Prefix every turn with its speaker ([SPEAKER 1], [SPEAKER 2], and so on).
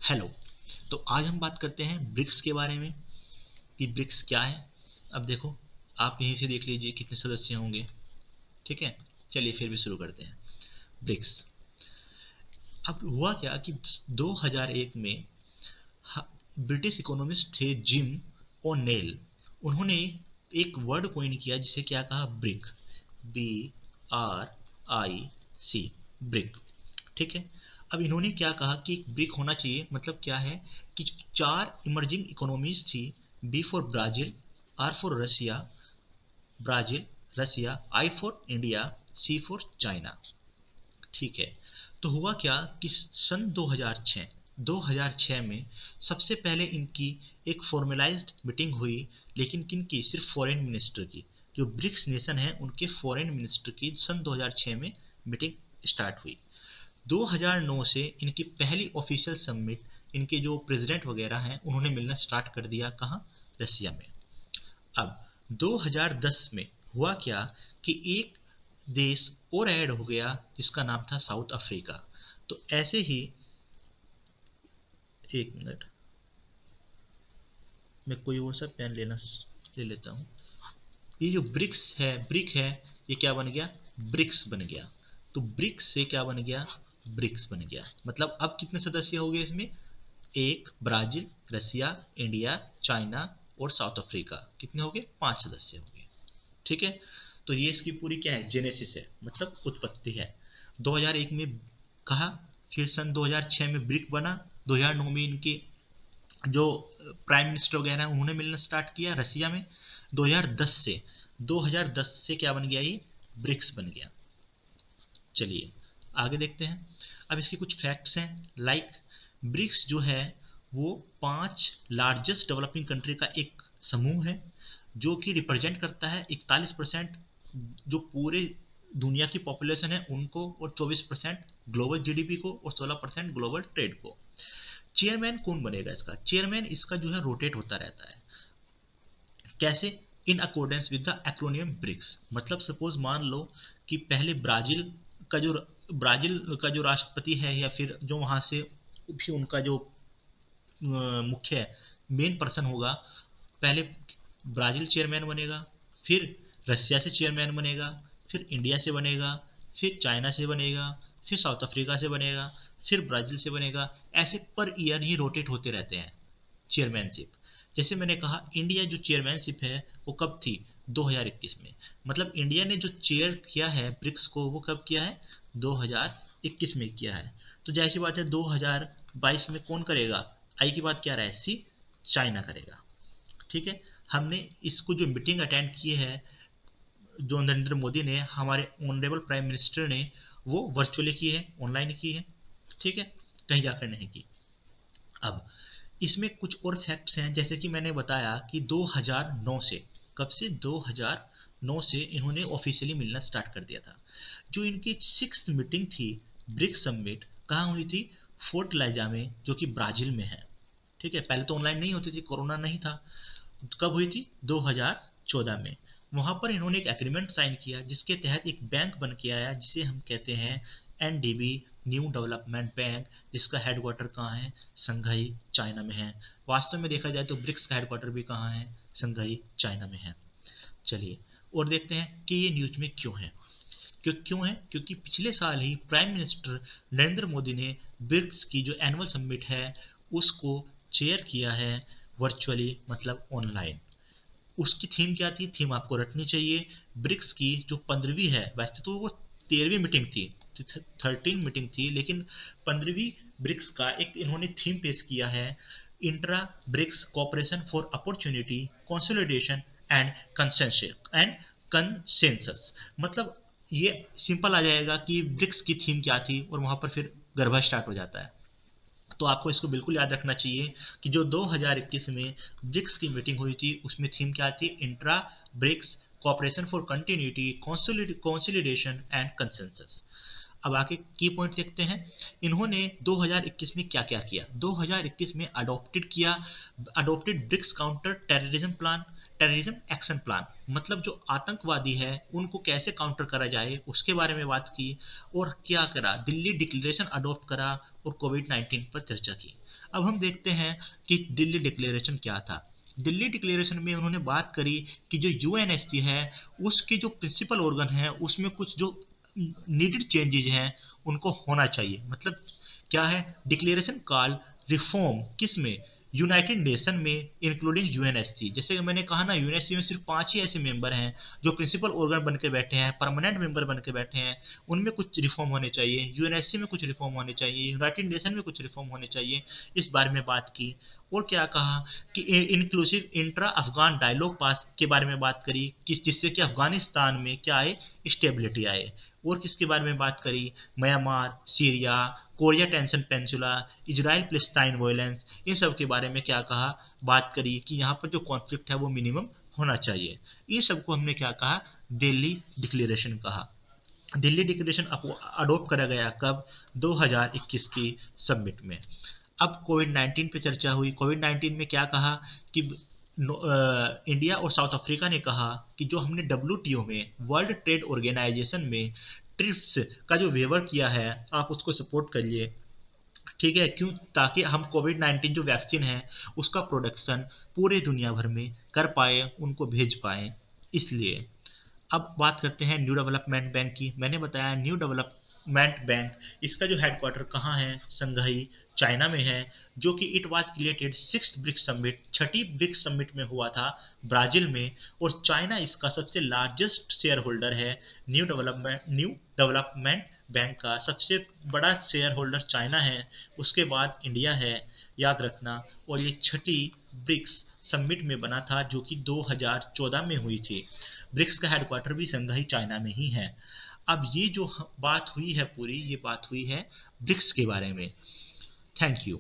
[SPEAKER 1] Hello. तो आज हम बात करते हैं ब्रिक्स के बारे में कि ब्रिक्स क्या है। अब देखो, आप यहीं से देख लीजिए कितने सदस्य होंगे। ठीक है, चलिए फिर भी शुरू करते हैं। ब्रिक्स। अब हुआ क्या कि 2001 में ब्रिटिश इकोनॉमिस्ट थे जिम ओनेल। उन्होंने एक वर्ड कोइन किया जिसे क्या कहा, ब्रिक। BRIC, brick. ठीक है। अब इन्होंने क्या कहा कि एक ब्रिक होना चाहिए, मतलब क्या है कि चार इमर्जिंग इकोनॉमीज थी। B for Brazil, R for Russia, I for India, C for China. ठीक है। तो हुआ क्या कि सन 2006 में सबसे पहले इनकी एक फॉर्मलाइज्ड मीटिंग हुई। लेकिन किनकी? सिर्फ फॉरेन मिनिस्टर की। जो ब्रिक्स नेशन है उनके फॉरेन मिनिस्टर की सन 2006 में मीटिंग स्टार्ट हुई। 2009 से इनकी पहली ऑफिशियल समिट, इनके जो प्रेसिडेंट वगैरह हैं उन्होंने मिलना स्टार्ट कर दिया। कहाँ? रसिया में। अब 2010 में हुआ क्या कि एक देश और ऐड हो गया जिसका नाम था साउथ अफ्रीका। तो ऐसे ही, एक मिनट, मैं कोई और सा पेन ले लेता हूँ। ये जो ब्रिक है, ये क्या बन गया? ब्रिक्स बन गया। तो ब्रिक्स से क्या बन गया? ब्रिक्स बन गया। मतलब अब कितने सदस्य हो गए इसमें? एक ब्राजील, रसिया, इंडिया, चाइना और साउथ अफ्रीका। कितने हो गए? 5 सदस्य हो गए। ठीक है। तो ये इसकी पूरी क्या है? जेनेसिस है, मतलब उत्पत्ति है। 2001 में कहा, फिर सन 2006 में ब्रिक बना। 2009 में इनके जो प्राइम मिनिस्टर वगैरह हैं उन्होंने मिलना स्टार्ट किया रसिया में। 2010 से क्या बन गया? ये ब्रिक्स बन गया। चलिए आगे देखते हैं। अब इसके कुछ फैक्ट्स हैं। लाइक, ब्रिक्स जो है वो 5 लार्जेस्ट डेवलपिंग कंट्री का एक समूह है जो कि रिप्रेजेंट करता है 41% जो पूरे दुनिया की पॉपुलेशन है उनको, और 24% ग्लोबल जीडीपी को, और 16% ग्लोबल ट्रेड को। चेयरमैन कौन बनेगा इसका? चेयरमैन इसका जो है रोटेट होता रहता है। कैसे? In accordance with the acronym BRICS. मतलब सपोज मान लो कि पहले ब्राजील का जो राष्ट्रपति है, या फिर जो वहां से भी उनका जो मुख्य मेन पर्सन होगा, पहले ब्राजील चेयरमैन बनेगा, फिर रसिया से चेयरमैन बनेगा, फिर इंडिया से बनेगा, फिर चाइना से बनेगा, फिर साउथ अफ्रीका से बनेगा, फिर ब्राजील से बनेगा। ऐसे पर ईयर ही रोटेट होते रहते हैं चेयरमैनशिप। जैसे मैंने कहा, इंडिया जो चेयरमैनशिप है वो कब थी? 2021 में। मतलब इंडिया ने जो चेयर किया है ब्रिक्स को वो कब किया है? 2021 में किया है। तो जाहिर सी बात है 2022 में कौन करेगा? आई की बात क्या रहा है? सी, चाइना करेगा। ठीक है। हमने इसको जो मीटिंग अटेंड की है, जो नरेंद्र मोदी ने, हमारे ऑनरेबल प्राइम मिनिस्टर ने, वो वर्चुअली की है, ऑनलाइन की है। ठीक है, कहीं जाकर नहीं की। अब इसमें कुछ और फैक्ट्स हैं। जैसे कि मैंने बताया कि 2009 से, कब से? 2009 से इन्होंने ऑफिशियली मिलना स्टार्ट कर दिया था। जो इनकी 6th मीटिंग थी, ब्रिक्स समिट, कहाँ हुई थी? फोर्ट लाइजा में, जो कि ब्राजील में है। ठीक है। पहले तो ऑनलाइन नहीं होती थी, कोरोना नहीं था। कब हुई थी? 2014 में। वहां पर इन्होंने एक एग्रीमेंट साइन किया जिसके तहत एक बैंक बन के आया जिसे हम कहते हैं NDB, न्यू डेवलपमेंट बैंक, जिसका हेडक्वार्टर कहाँ है? संघाई, चाइना में है। वास्तव में देखा जाए तो ब्रिक्स का हेडक्वार्टर भी कहाँ है? संघाई, चाइना में है। चलिए और देखते हैं कि ये न्यूज में क्यों है। क्यों है? क्योंकि पिछले साल ही प्राइम मिनिस्टर नरेंद्र मोदी ने ब्रिक्स की जो एनुअल समिट है उसको चेयर किया है, वर्चुअली, मतलब ऑनलाइन। उसकी थीम क्या थी? थीम आपको रटनी चाहिए। ब्रिक्स की जो 15वीं है, वैसे तो वो 13वीं मीटिंग थी, 13 मीटिंग थी, लेकिन 15वीं ब्रिक्स का एक इन्होंने थीम पेश किया है, intra BRICS cooperation for opportunity, consolidation and consensus. मतलब ये सिंपल आ जाएगा कि ब्रिक्स की थीम क्या थी, और वहां पर फिर गरबा स्टार्ट हो जाता है। तो आपको इसको बिल्कुल याद रखना चाहिए कि जो 2021 में ब्रिक्स की मीटिंग हुई थी उसमें थीम क्या थी? Intra BRICS cooperation for continuity, consolidation and consensus. अब आगे की पॉइंट देखते हैं। इन्होंने 2021 में क्या क्या किया? 2021 में adopted BRICS counter terrorism plan. Terrorism action plan, मतलब जो आतंकवादी है उनको कैसे काउंटर करा जाए उसके बारे में बात की। और क्या करा, दिल्ली डिक्लेरेशन अडॉप्ट करा और कोविड-19 पर चर्चा की। अब हम देखते हैं कि दिल्ली डिक्लेरेशन क्या था। दिल्ली डिक्लेरेशन में उन्होंने बात करी कि जो यूएनएससी है उसके जो प्रिंसिपल ऑर्गन है उसमें कुछ जो नीडेड चेंजेज हैं उनको होना चाहिए। मतलब क्या है, डिक्लेरेशन कॉल रिफॉर्म किस में, यूनाइटेड नेशन में इंक्लूडिंग यूएनएससी। जैसे कि मैंने कहा ना, यूएनएससी में सिर्फ 5 ही ऐसे मेंबर हैं जो प्रिंसिपल ऑर्गन बन के बैठे हैं, परमानेंट मेंबर बन के बैठे हैं। उनमें कुछ रिफॉर्म होने चाहिए, यूएनएससी में कुछ रिफॉर्म होने चाहिए, यूनाइटेड नेशन में कुछ रिफॉर्म होने चाहिए। इस बारे में बात की। और क्या कहा कि इंक्लूसिव इंट्रा अफगान डायलॉग पास के बारे में बात करी कि जिससे कि अफगानिस्तान में क्या आए, स्टेबिलिटी आए। और किसके बारे में बात करी, Myanmar, Syria, Korea tension peninsula, Israel Palestine violence, इन सब के बारे में क्या कहा, बात करी कि यहाँ पर जो कॉन्फ्लिक्ट है वो मिनिमम होना चाहिए। ये सबको हमने क्या कहा, दिल्ली डिक्लेरेशन कहा। दिल्ली डिक्लेरेशन अडोप्ट करा गया कब, 2021 की समिट में। अब कोविड-19 पे चर्चा हुई। कोविड-19 में क्या कहा कि इंडिया और साउथ अफ्रीका ने कहा कि जो हमने डब्ल्यूटीओ में, वर्ल्ड ट्रेड ऑर्गेनाइजेशन में ट्रिप्स का जो वेवर किया है आप उसको सपोर्ट करिए। ठीक है, क्यों, ताकि हम कोविड-19 जो वैक्सीन है उसका प्रोडक्शन पूरे दुनिया भर में कर पाए, उनको भेज पाए, इसलिए। अब बात करते हैं न्यू डेवलपमेंट बैंक की। मैंने बताया न्यू डेवलपमेंट बैंक, इसका जो हेडक्वार्टर कहाँ है, संघाई चाइना में है। जो कि it was created 6th BRICS summit, 6ठी ब्रिक्स समिट में हुआ था ब्राजील में। और चाइना इसका सबसे लार्जेस्ट शेयर होल्डर है। न्यू डेवलपमेंट बैंक का सबसे बड़ा शेयर होल्डर चाइना है, उसके बाद इंडिया है, याद रखना। और ये 6ठी ब्रिक्स समिट में बना था जो कि 2014 में हुई थी। ब्रिक्स का हेडक्वार्टर भी संघाई चाइना में ही है। अब ये जो बात हुई है पूरी, ये बात हुई है ब्रिक्स के बारे में। Thank you.